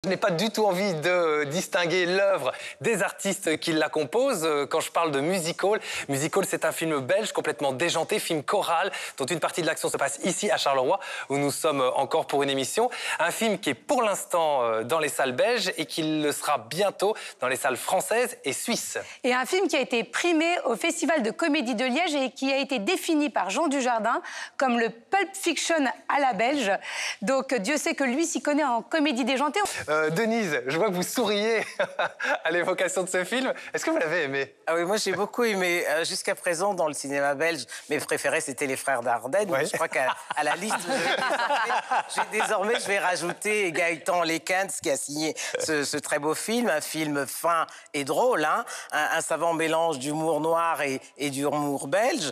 Je n'ai pas du tout envie de distinguer l'œuvre des artistes qui la composent. Quand je parle de Musical, Musical c'est un film belge complètement déjanté, film choral, dont une partie de l'action se passe ici à Charleroi, où nous sommes encore pour une émission. Un film qui est pour l'instant dans les salles belges et qui le sera bientôt dans les salles françaises et suisses. Et un film qui a été primé au Festival de Comédie de Liège et qui a été défini par Jean Dujardin comme le Pulp Fiction à la belge. Donc Dieu sait que lui s'y connaît en comédie déjantée. Denise, je vois que vous souriez à l'évocation de ce film. Est-ce que vous l'avez aimé? Ah oui, moi j'ai beaucoup aimé. Jusqu'à présent, dans le cinéma belge, mes préférés, c'était Les Frères Dardenne. Ouais. Je crois qu'à la liste, désormais, je vais rajouter Gaëtan Lekens, qui a signé ce très beau film. Un film fin et drôle, hein, un savant mélange d'humour noir et d'humour belge.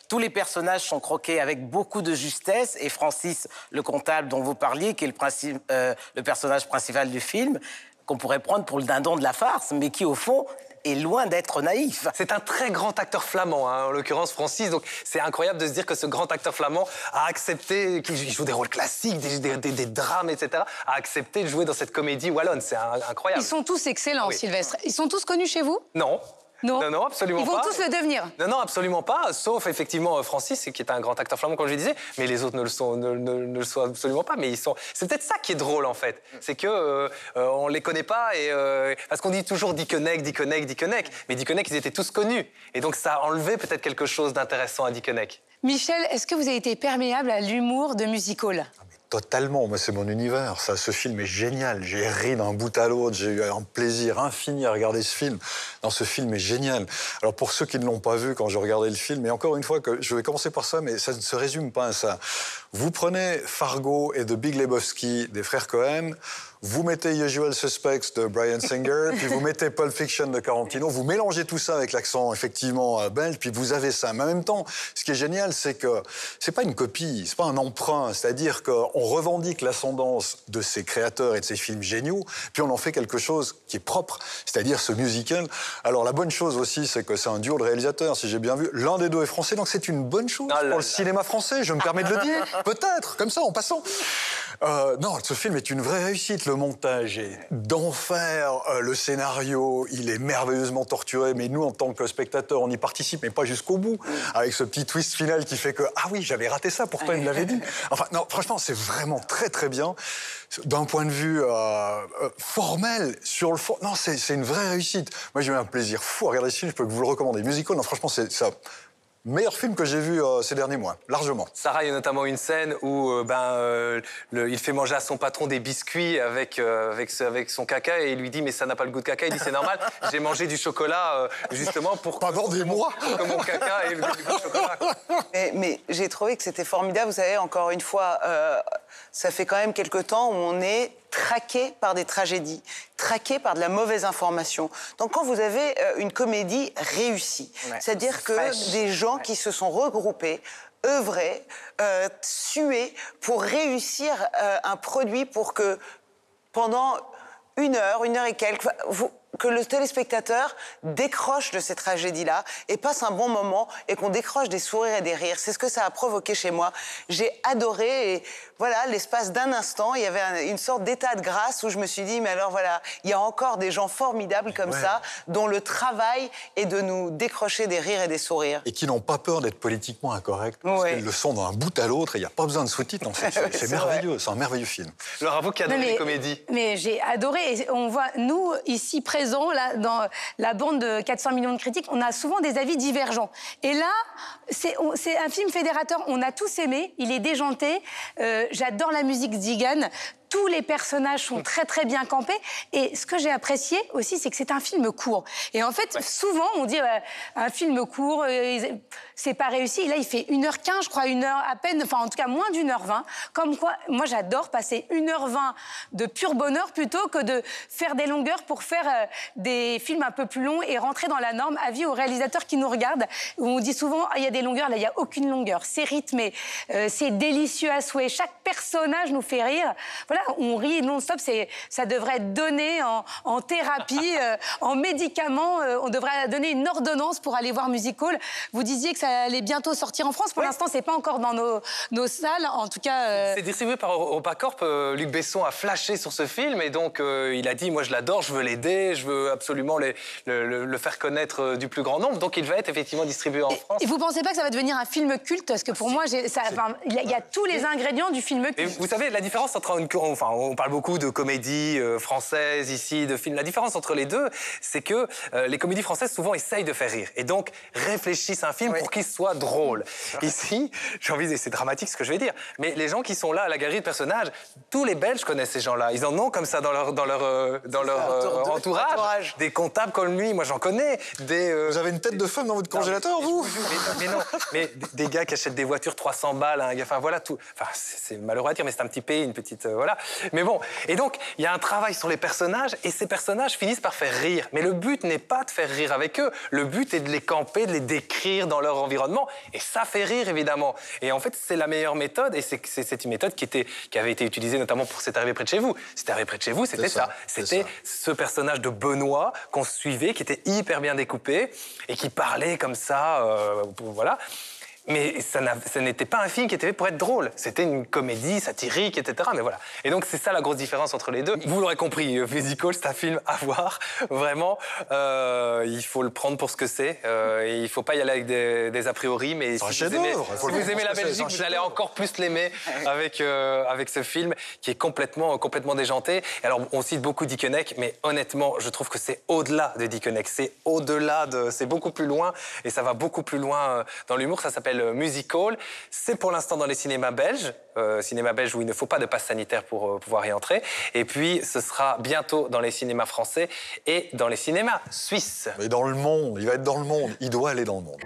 Tous les personnages sont croqués avec beaucoup de justesse. Et Francis, le comptable dont vous parliez, qui est le personnage principal du film, qu'on pourrait prendre pour le dindon de la farce, mais qui, au fond, est loin d'être naïf. C'est un très grand acteur flamand, hein, en l'occurrence Francis. Donc c'est incroyable de se dire que ce grand acteur flamand a accepté, qu'il joue des rôles classiques, des drames, etc., a accepté de jouer dans cette comédie wallonne. C'est incroyable. Ils sont tous excellents, oui. Sylvestre. Ils sont tous connus chez vous? Non. Non. Non, absolument pas. Ils vont tous le devenir? Non, absolument pas, sauf effectivement Francis, qui est un grand acteur flamand, comme je le disais, mais les autres ne le sont absolument pas. Mais c'est peut-être ça qui est drôle, en fait. C'est que on les connaît pas, parce qu'on dit toujours Dickeneck, mais Dickeneck, ils étaient tous connus. Et donc ça a enlevé peut-être quelque chose d'intéressant à Dickeneck. Michel, est-ce que vous avez été perméable à l'humour de Musical? Totalement, moi c'est mon univers, ça, ce film est génial, j'ai ri d'un bout à l'autre, j'ai eu un plaisir infini à regarder ce film. Non, ce film est génial. Alors pour ceux qui ne l'ont pas vu quand je regardais le film, et encore une fois, je vais commencer par ça, mais ça ne se résume pas à ça. Vous prenez Fargo et The Big Lebowski des frères Cohen, vous mettez Usual Suspects de Bryan Singer, puis vous mettez Pulp Fiction de Tarantino, vous mélangez tout ça avec l'accent effectivement belge, puis vous avez ça. Mais en même temps, ce qui est génial, c'est que c'est pas une copie, c'est pas un emprunt, c'est-à-dire qu'on revendique l'ascendance de ces créateurs et de ces films géniaux, puis on en fait quelque chose qui est propre, c'est-à-dire ce musical. Alors la bonne chose aussi, c'est que c'est un duo de réalisateurs, si j'ai bien vu. L'un des deux est français, donc c'est une bonne chose pour le cinéma français, je me permets de le dire, peut-être, comme ça, en passant. Non, ce film est une vraie réussite. Le montage est d'enfer. Le scénario, il est merveilleusement torturé. Mais nous, en tant que spectateurs, on y participe, mais pas jusqu'au bout. Avec ce petit twist final qui fait que, ah oui, j'avais raté ça, pourtant il me l'avait dit. Enfin, non, franchement, c'est vraiment très, très bien. D'un point de vue formel, sur le fond, non, c'est une vraie réussite. Moi, j'ai eu un plaisir fou à regarder ce film. Je peux que vous le recommander. Musical, non, franchement, c'est ça. Meilleur film que j'ai vu ces derniers mois, largement. Sarah, il y a notamment une scène où il fait manger à son patron des biscuits avec son caca et il lui dit mais ça n'a pas le goût de caca. Il dit c'est normal, j'ai mangé du chocolat justement pour... Pendant des mois. Que mon caca ait le goût du chocolat. Mais j'ai trouvé que c'était formidable. Vous savez, encore une fois, ça fait quand même quelque temps où on est traqué par des tragédies, traqué par de la mauvaise information. Donc quand vous avez une comédie réussie, c'est-à-dire que des gens qui se sont regroupés, œuvrés, sués pour réussir un produit pour que pendant une heure et quelques, que le téléspectateur décroche de ces tragédies-là et passe un bon moment et qu'on décroche des sourires et des rires. C'est ce que ça a provoqué chez moi. J'ai adoré et voilà, l'espace d'un instant, il y avait une sorte d'état de grâce où je me suis dit, mais alors voilà, il y a encore des gens formidables comme ça dont le travail est de nous décrocher des rires et des sourires. Et qui n'ont pas peur d'être politiquement incorrects, parce qu'ils le sont d'un bout à l'autre et il n'y a pas besoin de sous-titres. C'est merveilleux, c'est un merveilleux film. Laura, vous qui adorez les comédies. Mais j'ai adoré. Et on voit, nous, ici présents, là, dans la bande de 400 millions de critiques, on a souvent des avis divergents. Et là, c'est un film fédérateur. On a tous aimé. Il est déjanté. J'adore la musique d'Egan. Tous les personnages sont très, très bien campés. Et ce que j'ai apprécié aussi, c'est que c'est un film court. Et en fait, souvent, on dit un film court, c'est pas réussi. Et là, il fait 1h15, je crois, 1 heure à peine, enfin, en tout cas, moins d'1h20. Comme quoi, moi, j'adore passer 1h20 de pur bonheur plutôt que de faire des longueurs pour faire des films un peu plus longs et rentrer dans la norme. Avis aux réalisateurs qui nous regardent, où on dit souvent, il y a des longueurs, là, il n'y a aucune longueur. C'est rythmé, c'est délicieux à souhait. Chaque personnage nous fait rire. Voilà. voilà, on rit non-stop. Ça devrait être donné en thérapie, en médicaments. On devrait donner une ordonnance pour aller voir Musical. Vous disiez que ça allait bientôt sortir en France. Pour l'instant, c'est pas encore dans nos salles. En tout cas... C'est distribué par EuropaCorp. Luc Besson a flashé sur ce film et donc il a dit, moi je l'adore, je veux l'aider, je veux absolument le faire connaître du plus grand nombre. Donc il va être effectivement distribué en France. Et vous pensez pas que ça va devenir un film culte? Parce que pour moi, il y a tous les ingrédients du film culte. Et vous savez, la différence entre on parle beaucoup de comédies françaises ici, de films. La différence entre les deux, c'est que les comédies françaises souvent essayent de faire rire et donc réfléchissent à un film pour qu'il soit drôle. Ici, j'ai envie de dire, c'est dramatique ce que je vais dire, mais les gens qui sont là à la galerie de personnages, tous les Belges connaissent ces gens-là. Ils en ont comme ça dans leur entourage. Des comptables comme lui, moi j'en connais. Vous avez une tête de femme dans votre congélateur, vous? Mais non, mais des gars qui achètent des voitures 300 balles, hein, enfin voilà tout. Enfin, c'est malheureux à dire, mais c'est un petit pays, une petite voilà. Mais bon, et donc il y a un travail sur les personnages et ces personnages finissent par faire rire. Mais le but n'est pas de faire rire avec eux. Le but est de les camper, de les décrire dans leur environnement, et ça fait rire évidemment. Et en fait, c'est la meilleure méthode, et c'est une méthode qui avait été utilisée notamment pour C'est arrivé près de chez vous. C'est arrivé près de chez vous, c'était ça. C'était ce personnage de Benoît qu'on suivait, qui était hyper bien découpé et qui parlait comme ça, voilà. Mais ça n'était pas un film qui était fait pour être drôle. C'était une comédie satirique, etc. Mais voilà. Et donc, c'est ça la grosse différence entre les deux. Vous l'aurez compris, Musical, c'est un film à voir. Vraiment, il faut le prendre pour ce que c'est. Et il ne faut pas y aller avec des a priori. Mais si vous aimez la Belgique, vous allez encore plus l'aimer avec ce film qui est complètement déjanté. Et alors, on cite beaucoup Dickeneck, mais honnêtement, je trouve que c'est au-delà de Dickeneck. C'est au-delà c'est beaucoup plus loin. Et ça va beaucoup plus loin dans l'humour. Ça s'appelle Musical. C'est pour l'instant dans les cinémas belges, où il ne faut pas de passe sanitaire pour pouvoir y entrer. Et puis, ce sera bientôt dans les cinémas français et dans les cinémas suisses. Mais dans le monde, il va être dans le monde. Il doit aller dans le monde.